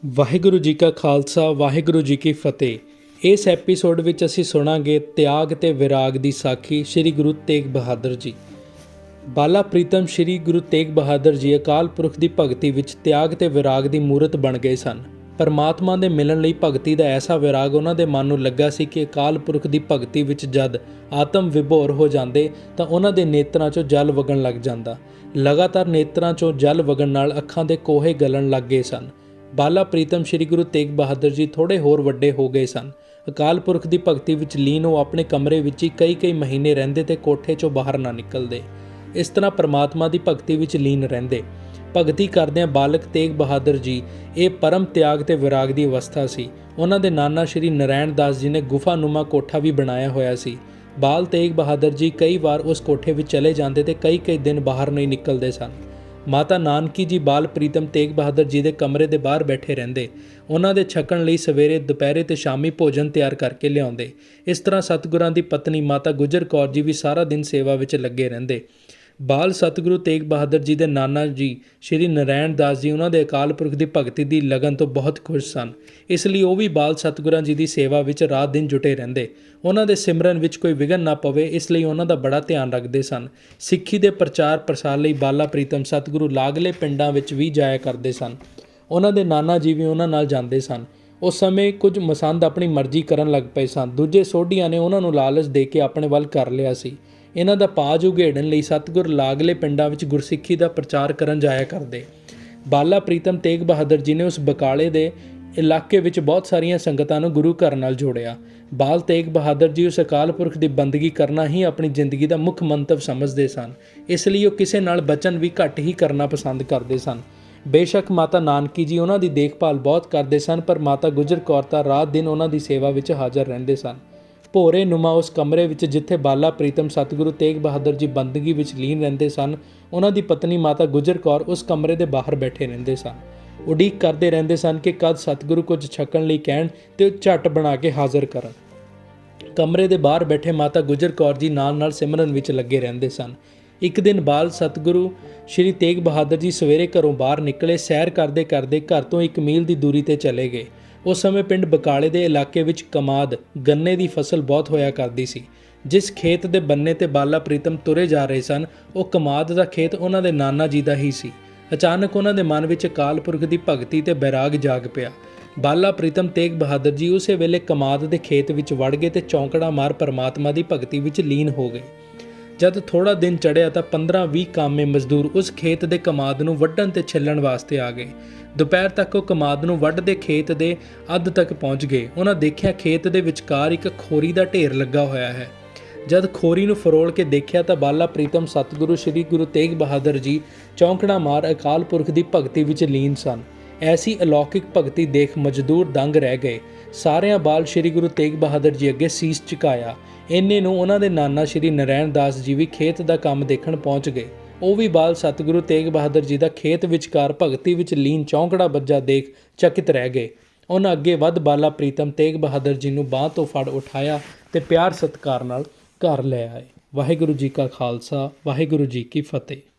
ਵਾਹਿਗੁਰੂ ਜੀ ਕਾ ਖਾਲਸਾ ਵਾਹਿਗੁਰੂ ਜੀ ਕੀ ਫਤਿਹ। ਇਸ ਐਪੀਸੋਡ ਵਿੱਚ ਅਸੀਂ ਸੁਣਾਂਗੇ ਤਿਆਗ ਤੇ ਵਿਰਾਗ ਦੀ ਸਾਖੀ ਸ੍ਰੀ ਗੁਰੂ ਤੇਗ ਬਹਾਦਰ ਜੀ। ਬਾਲਾ ਪ੍ਰੀਤਮ ਸ੍ਰੀ ਗੁਰੂ ਤੇਗ ਬਹਾਦਰ ਜੀ ਅਕਾਲ ਪੁਰਖ ਦੀ ਭਗਤੀ ਵਿੱਚ ਤਿਆਗ ਤੇ ਵਿਰਾਗ ਦੀ ਮੂਰਤ ਬਣ ਗਏ ਸਨ। ਪਰਮਾਤਮਾ ਦੇ ਮਿਲਣ ਲਈ ਭਗਤੀ ਦਾ ਐਸਾ ਵਿਰਾਗ ਉਹਨਾਂ ਦੇ ਮਨ ਨੂੰ ਲੱਗਾ ਸੀ ਕਿ ਅਕਾਲ ਪੁਰਖ ਦੀ ਭਗਤੀ ਵਿੱਚ ਜਦ ਆਤਮ ਵਿਭੋਰ ਹੋ ਜਾਂਦੇ ਤਾਂ ਉਹਨਾਂ ਦੇ ਨੇਤਰਾਂ 'ਚੋਂ ਜਲ ਵਗਣ ਲੱਗ ਜਾਂਦਾ। ਲਗਾਤਾਰ ਨੇਤਰਾਂ 'ਚੋਂ ਜਲ ਵਗਣ ਨਾਲ ਅੱਖਾਂ ਦੇ ਕੋਹੇ ਗਲਣ ਲੱਗ ਗਏ ਸਨ। ਬਾਲਾ ਪ੍ਰੀਤਮ ਸ੍ਰੀ ਗੁਰੂ ਤੇਗ ਬਹਾਦਰ ਜੀ ਥੋੜ੍ਹੇ ਹੋਰ ਵੱਡੇ ਹੋ ਗਏ ਸਨ। ਅਕਾਲ ਪੁਰਖ ਦੀ ਭਗਤੀ ਵਿੱਚ ਲੀਨ ਉਹ ਆਪਣੇ ਕਮਰੇ ਵਿੱਚ ਹੀ ਕਈ ਮਹੀਨੇ ਰਹਿੰਦੇ ਤੇ ਕੋਠੇ 'ਚੋਂ ਬਾਹਰ ਨਾ ਨਿਕਲਦੇ। ਇਸ ਤਰ੍ਹਾਂ ਪਰਮਾਤਮਾ ਦੀ ਭਗਤੀ ਵਿੱਚ ਲੀਨ ਰਹਿੰਦੇ। ਭਗਤੀ ਕਰਦਿਆਂ ਬਾਲਕ ਤੇਗ ਬਹਾਦਰ ਜੀ ਇਹ ਪਰਮ ਤਿਆਗ ਤੇ ਵਿਰਾਗ ਦੀ ਅਵਸਥਾ ਸੀ। ਉਹਨਾਂ ਦੇ ਨਾਨਾ ਸ਼੍ਰੀ ਨਰੈਣ ਦਾਸ ਜੀ ਨੇ ਗੁਫਾਨੁਮਾ ਕੋਠਾ ਵੀ ਬਣਾਇਆ ਹੋਇਆ ਸੀ। ਬਾਲ ਤੇਗ ਬਹਾਦਰ ਜੀ ਕਈ ਵਾਰ ਉਸ ਕੋਠੇ ਵਿੱਚ ਚਲੇ ਜਾਂਦੇ ਤੇ ਕਈ ਦਿਨ ਬਾਹਰ ਨਹੀਂ ਨਿਕਲਦੇ ਸਨ। ਮਾਤਾ ਨਾਨਕੀ ਜੀ ਬਾਲ ਪ੍ਰੀਤਮ ਤੇਗ ਬਹਾਦਰ ਜੀ ਦੇ ਕਮਰੇ ਦੇ ਬਾਹਰ ਬੈਠੇ ਰਹਿੰਦੇ। ਉਹਨਾਂ ਦੇ ਛਕਣ ਲਈ ਸਵੇਰੇ ਦੁਪਹਿਰੇ ਤੇ ਸ਼ਾਮੀ ਭੋਜਨ ਤਿਆਰ ਕਰਕੇ ਲਿਆਉਂਦੇ। ਇਸ ਤਰ੍ਹਾਂ ਸਤਿਗੁਰਾਂ ਦੀ ਪਤਨੀ ਮਾਤਾ ਗੁਜਰ ਕੌਰ ਜੀ ਵੀ ਸਾਰਾ ਦਿਨ ਸੇਵਾ ਵਿੱਚ ਲੱਗੇ ਰਹਿੰਦੇ। ਬਾਲ ਸਤਿਗੁਰੂ ਤੇਗ ਬਹਾਦਰ ਜੀ ਦੇ ਨਾਨਾ ਜੀ ਸ਼੍ਰੀ ਨਰੈਣ ਦਾਸ ਜੀ ਉਹਨਾਂ ਦੇ ਅਕਾਲ ਪੁਰਖ ਦੀ ਭਗਤੀ ਦੀ ਲਗਨ ਤੋਂ ਬਹੁਤ ਖੁਸ਼ ਸਨ। ਇਸ ਲਈ ਉਹ ਵੀ ਬਾਲ ਸਤਿਗੁਰਾਂ ਜੀ ਦੀ ਸੇਵਾ ਵਿੱਚ ਰਾਤ ਦਿਨ ਜੁਟੇ ਰਹਿੰਦੇ। ਉਹਨਾਂ ਦੇ ਸਿਮਰਨ ਵਿੱਚ ਕੋਈ ਵਿਘਨ ਨਾ ਪਵੇ, ਇਸ ਲਈ ਉਹਨਾਂ ਦਾ ਬੜਾ ਧਿਆਨ ਰੱਖਦੇ ਸਨ। ਸਿੱਖੀ ਦੇ ਪ੍ਰਚਾਰ ਪ੍ਰਸਾਰ ਲਈ ਬਾਲਾ ਪ੍ਰੀਤਮ ਸਤਿਗੁਰੂ ਲਾਗਲੇ ਪਿੰਡਾਂ ਵਿੱਚ ਵੀ ਜਾਇਆ ਕਰਦੇ ਸਨ। ਉਹਨਾਂ ਦੇ ਨਾਨਾ ਜੀ ਵੀ ਉਹਨਾਂ ਨਾਲ ਜਾਂਦੇ ਸਨ। ਉਸ ਸਮੇਂ ਕੁਝ ਮਸੰਦ ਆਪਣੀ ਮਰਜ਼ੀ ਕਰਨ ਲੱਗ ਪਏ ਸਨ। ਦੂਜੇ ਸੋਢੀਆਂ ਨੇ ਉਹਨਾਂ ਨੂੰ ਲਾਲਚ ਦੇ ਕੇ ਆਪਣੇ ਵੱਲ ਕਰ ਲਿਆ ਸੀ। ਇਹਨਾਂ ਦਾ ਪਾਜ ਉਘੇੜਨ ਲਈ ਸਤਿਗੁਰ ਲਾਗਲੇ ਪਿੰਡਾਂ ਵਿੱਚ ਗੁਰਸਿੱਖੀ ਦਾ ਪ੍ਰਚਾਰ ਕਰਨ ਜਾਇਆ ਕਰਦੇ। ਬਾਲਾ ਪ੍ਰੀਤਮ ਤੇਗ ਬਹਾਦਰ ਜੀ ਨੇ ਉਸ ਬਕਾਲੇ ਦੇ ਇਲਾਕੇ ਵਿੱਚ ਬਹੁਤ ਸਾਰੀਆਂ ਸੰਗਤਾਂ ਨੂੰ ਗੁਰੂ ਘਰ ਨਾਲ ਜੋੜਿਆ। ਬਾਲ ਤੇਗ ਬਹਾਦਰ ਜੀ ਉਸ ਅਕਾਲ ਪੁਰਖ ਦੀ ਬੰਦਗੀ ਕਰਨਾ ਹੀ ਆਪਣੀ ਜ਼ਿੰਦਗੀ ਦਾ ਮੁੱਖ ਮੰਤਵ ਸਮਝਦੇ ਸਨ। ਇਸ ਲਈ ਉਹ ਕਿਸੇ ਨਾਲ ਬਚਨ ਵੀ ਘੱਟ ਹੀ ਕਰਨਾ ਪਸੰਦ ਕਰਦੇ ਸਨ। ਬੇਸ਼ੱਕ ਮਾਤਾ ਨਾਨਕੀ ਜੀ ਉਹਨਾਂ ਦੀ ਦੇਖਭਾਲ ਬਹੁਤ ਕਰਦੇ ਸਨ, ਪਰ ਮਾਤਾ ਗੁਜਰ ਕੌਰ ਤਾਂ ਰਾਤ ਦਿਨ ਉਹਨਾਂ ਦੀ ਸੇਵਾ ਵਿੱਚ ਹਾਜ਼ਰ ਰਹਿੰਦੇ ਸਨ। ਭੋਰੇ ਨੁਮਾ ਉਸ ਕਮਰੇ ਵਿੱਚ ਜਿੱਥੇ ਬਾਲਾ ਪ੍ਰੀਤਮ ਸਤਿਗੁਰੂ ਤੇਗ ਬਹਾਦਰ ਜੀ ਬੰਦਗੀ ਵਿੱਚ ਲੀਨ ਰਹਿੰਦੇ ਸਨ, ਉਹਨਾਂ ਦੀ ਪਤਨੀ ਮਾਤਾ ਗੁਜਰ ਕੌਰ ਉਸ ਕਮਰੇ ਦੇ ਬਾਹਰ ਬੈਠੇ ਰਹਿੰਦੇ ਸਨ। ਉਡੀਕ ਕਰਦੇ ਰਹਿੰਦੇ ਸਨ ਕਿ ਕਦ ਸਤਿਗੁਰੂ ਕੁਝ ਛਕਣ ਲਈ ਕਹਿਣ ਤੇ ਉਹ ਝੱਟ ਬਣਾ ਕੇ ਹਾਜ਼ਰ ਕਰਨ। ਕਮਰੇ ਦੇ ਬਾਹਰ ਬੈਠੇ ਮਾਤਾ ਗੁਜਰ ਕੌਰ ਜੀ ਨਾਲ ਸਿਮਰਨ ਵਿੱਚ ਲੱਗੇ ਰਹਿੰਦੇ ਸਨ। ਇੱਕ ਦਿਨ ਬਾਲ ਸਤਿਗੁਰੂ ਸ਼੍ਰੀ ਤੇਗ ਬਹਾਦਰ ਜੀ ਸਵੇਰੇ ਘਰੋਂ ਬਾਹਰ ਨਿਕਲੇ। ਸੈਰ ਕਰਦੇ ਘਰ ਤੋਂ 1 ਮੀਲ ਦੀ ਦੂਰੀ ਤੇ ਚਲੇ ਗਏ। ਉਸ ਸਮੇਂ ਪਿੰਡ ਬਕਾਲੇ ਦੇ ਇਲਾਕੇ ਵਿੱਚ ਕਮਾਦ ਗੰਨੇ ਦੀ ਫਸਲ ਬਹੁਤ ਹੋਇਆ ਕਰਦੀ ਸੀ। ਜਿਸ ਖੇਤ ਦੇ ਬੰਨੇ ਤੇ ਬਾਲਾ ਪ੍ਰੀਤਮ ਤੁਰੇ ਜਾ ਰਹੇ ਸਨ, ਉਹ ਕਮਾਦ ਦਾ ਖੇਤ ਉਹਨਾਂ ਦੇ ਨਾਨਾ ਜੀ ਦਾ ਹੀ ਸੀ। ਅਚਾਨਕ ਉਹਨਾਂ ਦੇ ਮਨ ਵਿੱਚ ਅਕਾਲ ਪੁਰਖ ਦੀ ਭਗਤੀ ਤੇ ਬੈਰਾਗ ਜਾਗ ਪਿਆ। ਬਾਲਾ ਪ੍ਰੀਤਮ ਤੇਗ ਬਹਾਦਰ ਜੀ ਉਸੇ ਵੇਲੇ ਕਮਾਦ ਦੇ ਖੇਤ ਵਿੱਚ ਵੜ ਗਏ ਤੇ ਚੌਂਕੜਾ ਮਾਰ ਪਰਮਾਤਮਾ ਦੀ ਭਗਤੀ ਵਿੱਚ ਲੀਨ ਹੋ ਗਏ। ਜਦ ਥੋੜਾ ਦਿਨ ਚੜ੍ਹਿਆ ਤਾਂ 15-20 ਕਾਮੇ ਮਜ਼ਦੂਰ ਉਸ ਖੇਤ ਦੇ ਕਮਾਦ ਨੂੰ ਵੱਢਣ ਤੇ ਛਿੱਲਣ ਵਾਸਤੇ ਆ ਗਏ। ਦੁਪਹਿਰ ਤੱਕ ਉਹ ਕਮਾਦ ਨੂੰ ਵੱਢਦੇ ਖੇਤ ਦੇ ਅੱਧ ਤੱਕ ਪਹੁੰਚ ਗਏ। ਉਹਨਾਂ ਦੇਖਿਆ ਖੇਤ ਦੇ ਵਿਚਕਾਰ ਇੱਕ ਖੋਰੀ ਦਾ ਢੇਰ ਲੱਗਾ ਹੋਇਆ ਹੈ। ਜਦ ਖੋਰੀ ਨੂੰ ਫਰੋਲ ਕੇ ਦੇਖਿਆ ਤਾਂ ਬਾਲਾ ਪ੍ਰੀਤਮ ਸਤਿਗੁਰੂ ਸ੍ਰੀ ਗੁਰੂ ਤੇਗ ਬਹਾਦਰ ਜੀ ਚੌਂਕੜਾ ਮਾਰ ਅਕਾਲ ਪੁਰਖ ਦੀ ਭਗਤੀ ਵਿੱਚ ਲੀਨ ਸਨ। ਐਸੀ ਅਲੌਕਿਕ ਭਗਤੀ ਦੇਖ ਮਜ਼ਦੂਰ ਦੰਗ ਰਹਿ ਗਏ। ਸਾਰਿਆਂ ਬਾਲ ਸ੍ਰੀ ਗੁਰੂ ਤੇਗ ਬਹਾਦਰ ਜੀ ਅੱਗੇ ਸੀਸ ਝੁਕਾਇਆ। ਇੰਨੇ ਨੂੰ ਉਹਨਾਂ ਦੇ ਨਾਨਾ ਸ਼੍ਰੀ ਨਰੈਣ ਦਾਸ ਜੀ ਵੀ ਖੇਤ ਦਾ ਕੰਮ ਦੇਖਣ ਪਹੁੰਚ ਗਏ। ਉਹ ਵੀ ਬਾਲ ਸਤਿਗੁਰੂ ਤੇਗ ਬਹਾਦਰ ਜੀ ਦਾ ਖੇਤ ਵਿਚਕਾਰ ਭਗਤੀ ਵਿੱਚ ਲੀਨ ਚੌਂਕੜਾ ਬੱਜਾ ਦੇਖ ਚਕਿਤ ਰਹਿ ਗਏ। ਉਹਨਾਂ ਅੱਗੇ ਵੱਧ ਬਾਲਾ ਪ੍ਰੀਤਮ ਤੇਗ ਬਹਾਦਰ ਜੀ ਨੂੰ ਬਾਂਹ ਤੋਂ ਫੜ ਉਠਾਇਆ ਤੇ ਪਿਆਰ ਸਤਿਕਾਰ ਨਾਲ ਘਰ ਲੈ ਆਏ। ਵਾਹਿਗੁਰੂ ਜੀ ਕਾ ਖਾਲਸਾ ਵਾਹਿਗੁਰੂ ਜੀ ਕੀ ਫਤਿਹ।